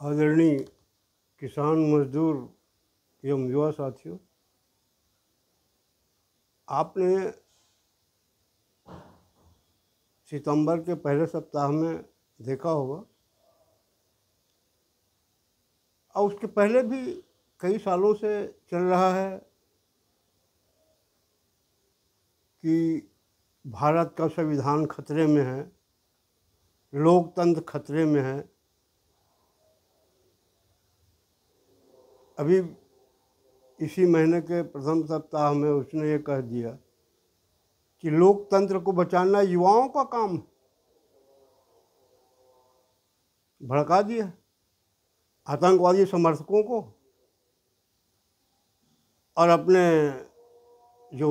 आदरणीय किसान मजदूर एवं युवा साथियों, आपने सितंबर के पहले सप्ताह में देखा होगा और उसके पहले भी कई सालों से चल रहा है कि भारत का संविधान खतरे में है, लोकतंत्र खतरे में है। अभी इसी महीने के प्रथम सप्ताह में उसने ये कह दिया कि लोकतंत्र को बचाना युवाओं का काम है। भड़का दिया आतंकवादी समर्थकों को और अपने जो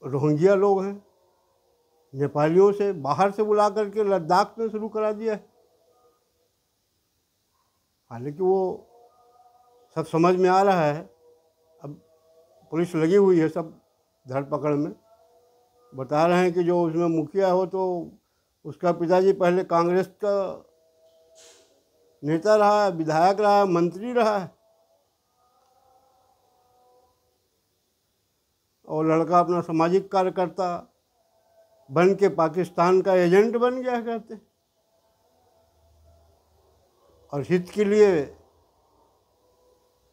रोहिंग्या लोग हैं, नेपालियों से बाहर से बुला करके लद्दाख में शुरू करा दिया है। हालांकि वो सब समझ में आ रहा है, अब पुलिस लगी हुई है सब धरपकड़ में। बता रहे हैं कि जो उसमें मुखिया हो तो उसका पिताजी पहले कांग्रेस का नेता रहा है, विधायक रहा है, मंत्री रहा है, और लड़का अपना सामाजिक कार्यकर्ता बन के पाकिस्तान का एजेंट बन गया कहते। और हित के लिए,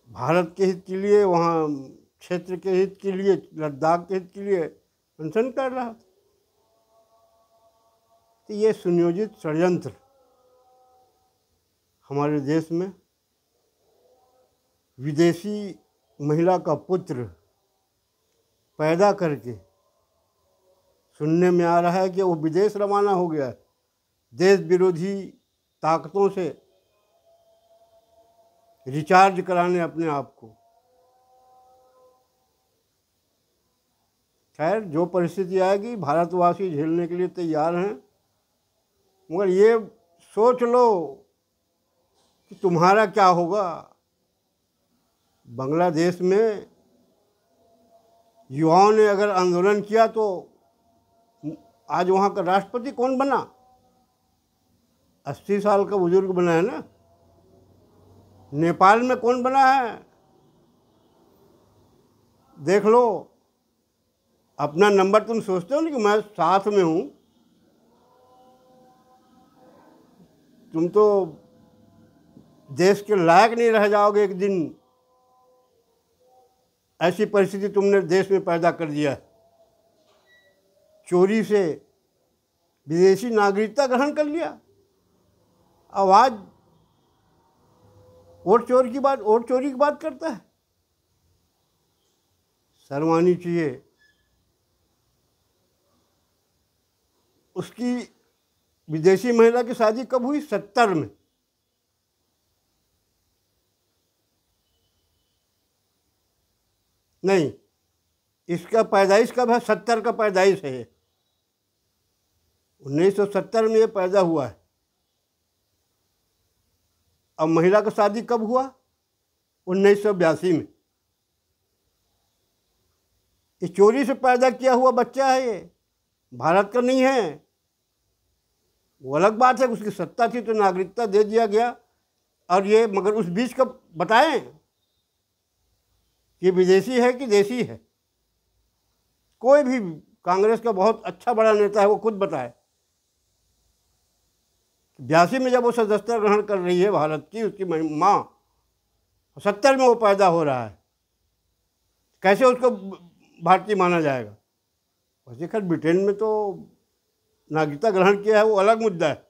भारत के हित के लिए, वहाँ क्षेत्र के हित के लिए, लद्दाख के हित के लिए अनशन कर रहा था। तो ये सुनियोजित षड्यंत्र हमारे देश में विदेशी महिला का पुत्र पैदा करके, सुनने में आ रहा है कि वो विदेश रवाना हो गया है देश विरोधी ताकतों से रिचार्ज कराने अपने आप को। खैर, जो परिस्थिति आएगी भारतवासी झेलने के लिए तैयार हैं, मगर ये सोच लो कि तुम्हारा क्या होगा। बांग्लादेश में युवाओं ने अगर आंदोलन किया तो आज वहाँ का राष्ट्रपति कौन बना? 80 साल का बुजुर्ग बना है ना। नेपाल में कौन बना है देख लो। अपना नंबर तुम सोचते हो ना कि मैं साथ में हूँ, तुम तो देश के लायक नहीं रह जाओगे एक दिन। ऐसी परिस्थिति तुमने देश में पैदा कर दिया। चोरी से विदेशी नागरिकता ग्रहण कर लिया। आवाज वोट चोरी की बात करता है। शर्म आनी चाहिए। उसकी विदेशी महिला की शादी कब हुई? 70 में। नहीं, इसका पैदाइश कब है? 70 का पैदाइश है। 1970 में ये पैदा हुआ है। अब महिला का शादी कब हुआ? 1982 में। ये चोरी से पैदा किया हुआ बच्चा है, ये भारत का नहीं है। वो अलग बात है, उसकी सत्ता थी तो नागरिकता दे दिया गया। और ये मगर उस बीच का बताएं कि विदेशी है कि देशी है। कोई भी कांग्रेस का बहुत अच्छा बड़ा नेता है, वो खुद बताए। 82 में जब वो सदस्यता ग्रहण कर रही है भारत की, उसकी माँ, 70 में वो पैदा हो रहा है, कैसे उसको भारतीय माना जाएगा? वैसे खैर ब्रिटेन में तो नागरिकता ग्रहण किया है, वो अलग मुद्दा है,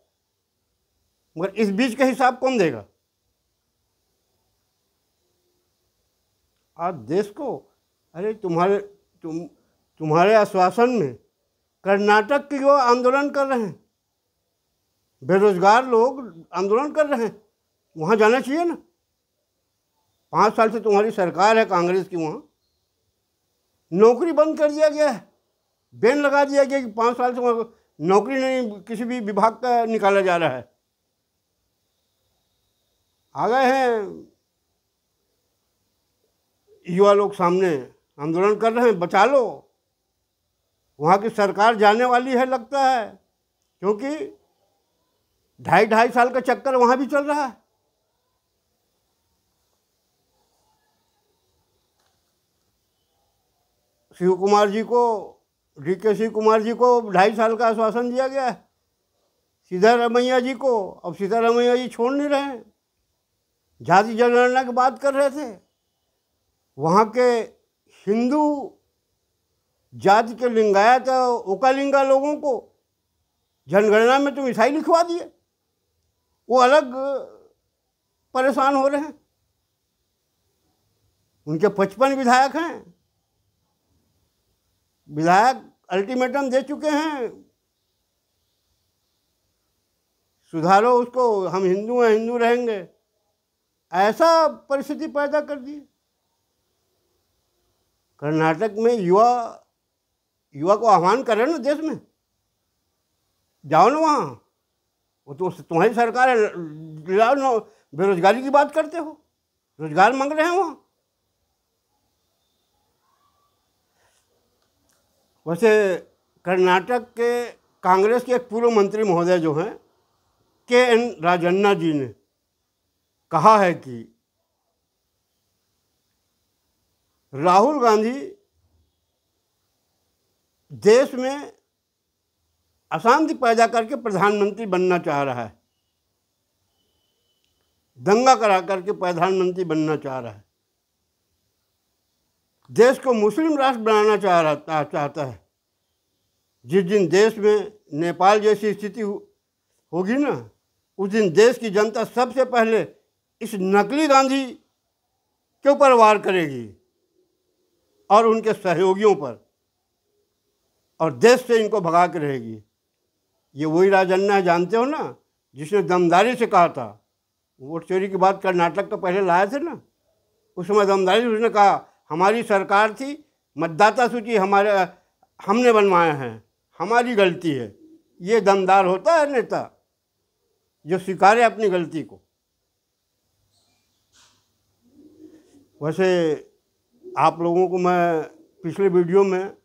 मगर इस बीच का हिसाब कौन देगा? आज देश को, अरे तुम्हारे आश्वासन में कर्नाटक के युवा आंदोलन कर रहे हैं, बेरोजगार लोग आंदोलन कर रहे हैं। वहाँ जाना चाहिए ना। 5 साल से तुम्हारी सरकार है कांग्रेस की, वहाँ नौकरी बंद कर दिया गया है। बैन लगा दिया गया कि 5 साल से नौकरी नहीं, किसी भी विभाग का निकाला जा रहा है। आ गए हैं युवा लोग सामने, आंदोलन कर रहे हैं, बचा लो। वहाँ की सरकार जाने वाली है लगता है, क्योंकि 2.5 साल का चक्कर वहाँ भी चल रहा है। शिव कुमार जी को, DK शिव कुमार जी को 2.5 साल का आश्वासन दिया गया है, सिद्धारमैया जी को। अब सिद्धारमैया जी छोड़ नहीं रहे हैं, जाति जनगणना की बात कर रहे थे। वहाँ के हिंदू जाति के लिंगायत उकालिंगा लोगों को जनगणना में तुम ईसाई लिखवा दिए, वो अलग परेशान हो रहे हैं। उनके 55 विधायक हैं, विधायक अल्टीमेटम दे चुके हैं, सुधारो उसको, हम हिंदू हैं, हिंदू रहेंगे। ऐसा परिस्थिति पैदा कर दी। कर्नाटक में युवा को आह्वान करें ना, देश में जाओ ना वहाँ, वो तो तुम्हारी सरकार है, लाओ ना। बेरोजगारी की बात करते हो, रोजगार मांग रहे हैं वहाँ। वैसे कर्नाटक के कांग्रेस के एक पूर्व मंत्री महोदय जो हैं KN राजन्ना जी ने कहा है कि राहुल गांधी देश में अशांति पैदा करके प्रधानमंत्री बनना चाह रहा है, दंगा करा करके प्रधानमंत्री बनना चाह रहा है, देश को मुस्लिम राष्ट्र बनाना चाहता है। जिस दिन देश में नेपाल जैसी स्थिति होगी ना, उस दिन देश की जनता सबसे पहले इस नकली गांधी के ऊपर वार करेगी और उनके सहयोगियों पर, और देश से इनको भगा के रहेगी। ये वही राजन्ना है, जानते हो ना, जिसने दमदारी से कहा था, वोट चोरी की बात कर्नाटक तो पहले लाए थे ना, उस समय दमदारी से उसने कहा हमारी सरकार थी, मतदाता सूची हमने बनवाए हैं, हमारी गलती है। ये दमदार होता है नेता जो स्वीकारे अपनी गलती को। वैसे आप लोगों को मैं पिछले वीडियो में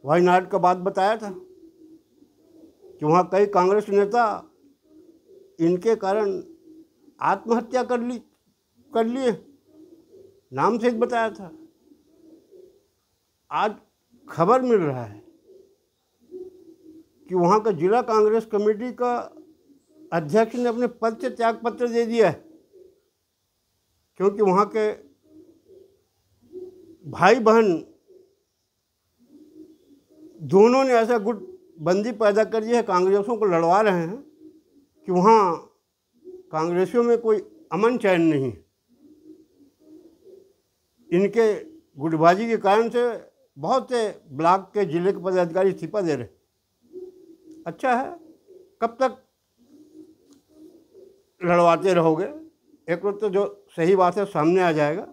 वायनाड का बात बताया था कि वहाँ कई कांग्रेस नेता इनके कारण आत्महत्या कर लिए, नाम से बताया था। आज खबर मिल रहा है कि वहाँ का जिला कांग्रेस कमेटी का अध्यक्ष ने अपने पद से त्याग पत्र दे दिया है, क्योंकि वहाँ के भाई बहन दोनों ने ऐसा गुटबंदी पैदा कर दी है, कांग्रेसियों को लड़वा रहे हैं कि वहाँ कांग्रेसियों में कोई अमन चैन नहीं। इनके गुटबाजी के कारण से बहुत से ब्लॉक के जिले के पदाधिकारी इस्तीफा दे रहे। अच्छा है, कब तक लड़वाते रहोगे? एक रोज तो जो सही बात है सामने आ जाएगा।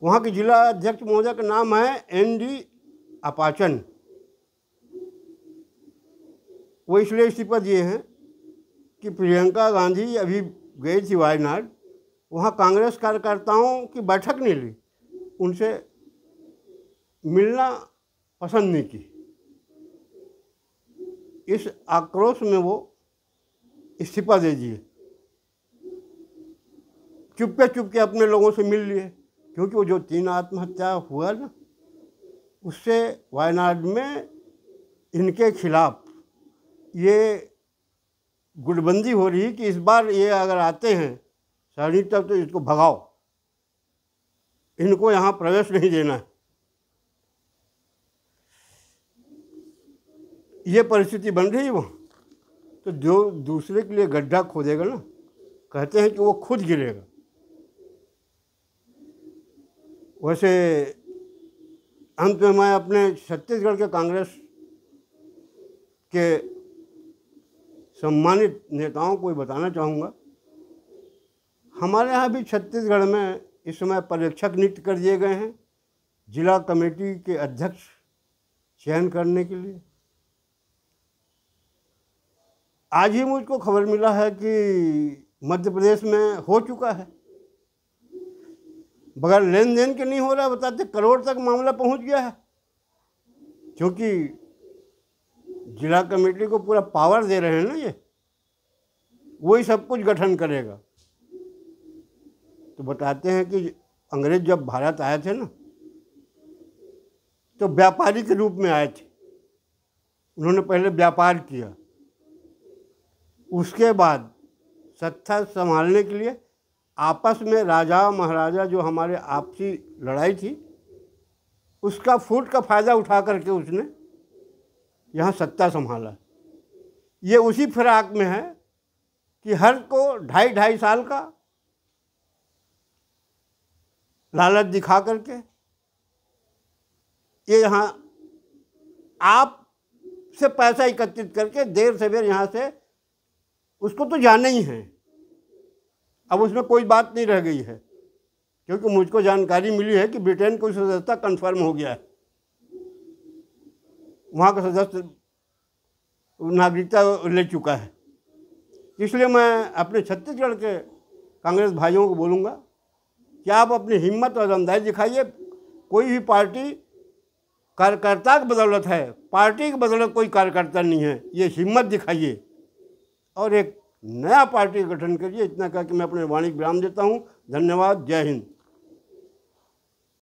वहाँ के जिला अध्यक्ष महोदय का नाम है ND अपाचन। वो इसलिए इस्तीफा दिए हैं कि प्रियंका गांधी अभी गई थी वायनाड, वहाँ कांग्रेस कार्यकर्ताओं की बैठक नहीं ली, उनसे मिलना पसंद नहीं की। इस आक्रोश में वो इस्तीफा दे दिए, चुपके अपने लोगों से मिल लिए, क्योंकि वो जो 3 आत्महत्या हुआ ना, उससे वायनाड में इनके खिलाफ ये गुटबंदी हो रही कि इस बार ये अगर आते हैं सरणी तक तो इसको भगाओ, इनको यहाँ प्रवेश नहीं देना है। ये परिस्थिति बन रही है वहाँ। तो जो दूसरे के लिए गड्ढा खोदेगा ना, कहते हैं कि वो खुद गिरेगा। वैसे अंत में मैं अपने छत्तीसगढ़ के कांग्रेस के सम्मानित नेताओं को बताना चाहूँगा, हमारे यहाँ भी छत्तीसगढ़ में इस समय पर्यवेक्षक नियुक्त कर दिए गए हैं जिला कमेटी के अध्यक्ष चयन करने के लिए। आज ही मुझको खबर मिला है कि मध्य प्रदेश में हो चुका है, बगैर लेन देन के नहीं हो रहा है, बताते करोड़ तक मामला पहुंच गया है। क्योंकि जिला कमेटी को पूरा पावर दे रहे हैं ना, ये वही सब कुछ गठन करेगा। तो बताते हैं कि अंग्रेज जब भारत आए थे ना, तो व्यापारी के रूप में आए थे। उन्होंने पहले व्यापार किया, उसके बाद सत्ता संभालने के लिए आपस में राजा महाराजा जो हमारे आपसी लड़ाई थी, उसका फूट का फ़ायदा उठा करके उसने यहाँ सत्ता संभाला। ये उसी फिराक में है कि हर को 2.5 साल का लालच दिखा करके ये यहाँ आप से पैसा एकत्रित करके देर सवेर यहाँ से उसको तो जाना ही है। अब उसमें कोई बात नहीं रह गई है, क्योंकि मुझको जानकारी मिली है कि ब्रिटेन को सदस्यता कन्फर्म हो गया है, वहाँ का सदस्य नागरिकता ले चुका है। इसलिए मैं अपने छत्तीसगढ़ के कांग्रेस भाइयों को बोलूँगा कि आप अपनी हिम्मत और दमदारी दिखाइए। कोई भी पार्टी कार्यकर्ता की बदौलत है, पार्टी की बदौलत कोई कार्यकर्ता नहीं है। ये हिम्मत दिखाइए और एक नया पार्टी का गठन करिए। इतना कह के मैं अपने वाणी विराम देता हूँ। धन्यवाद। जय हिंद।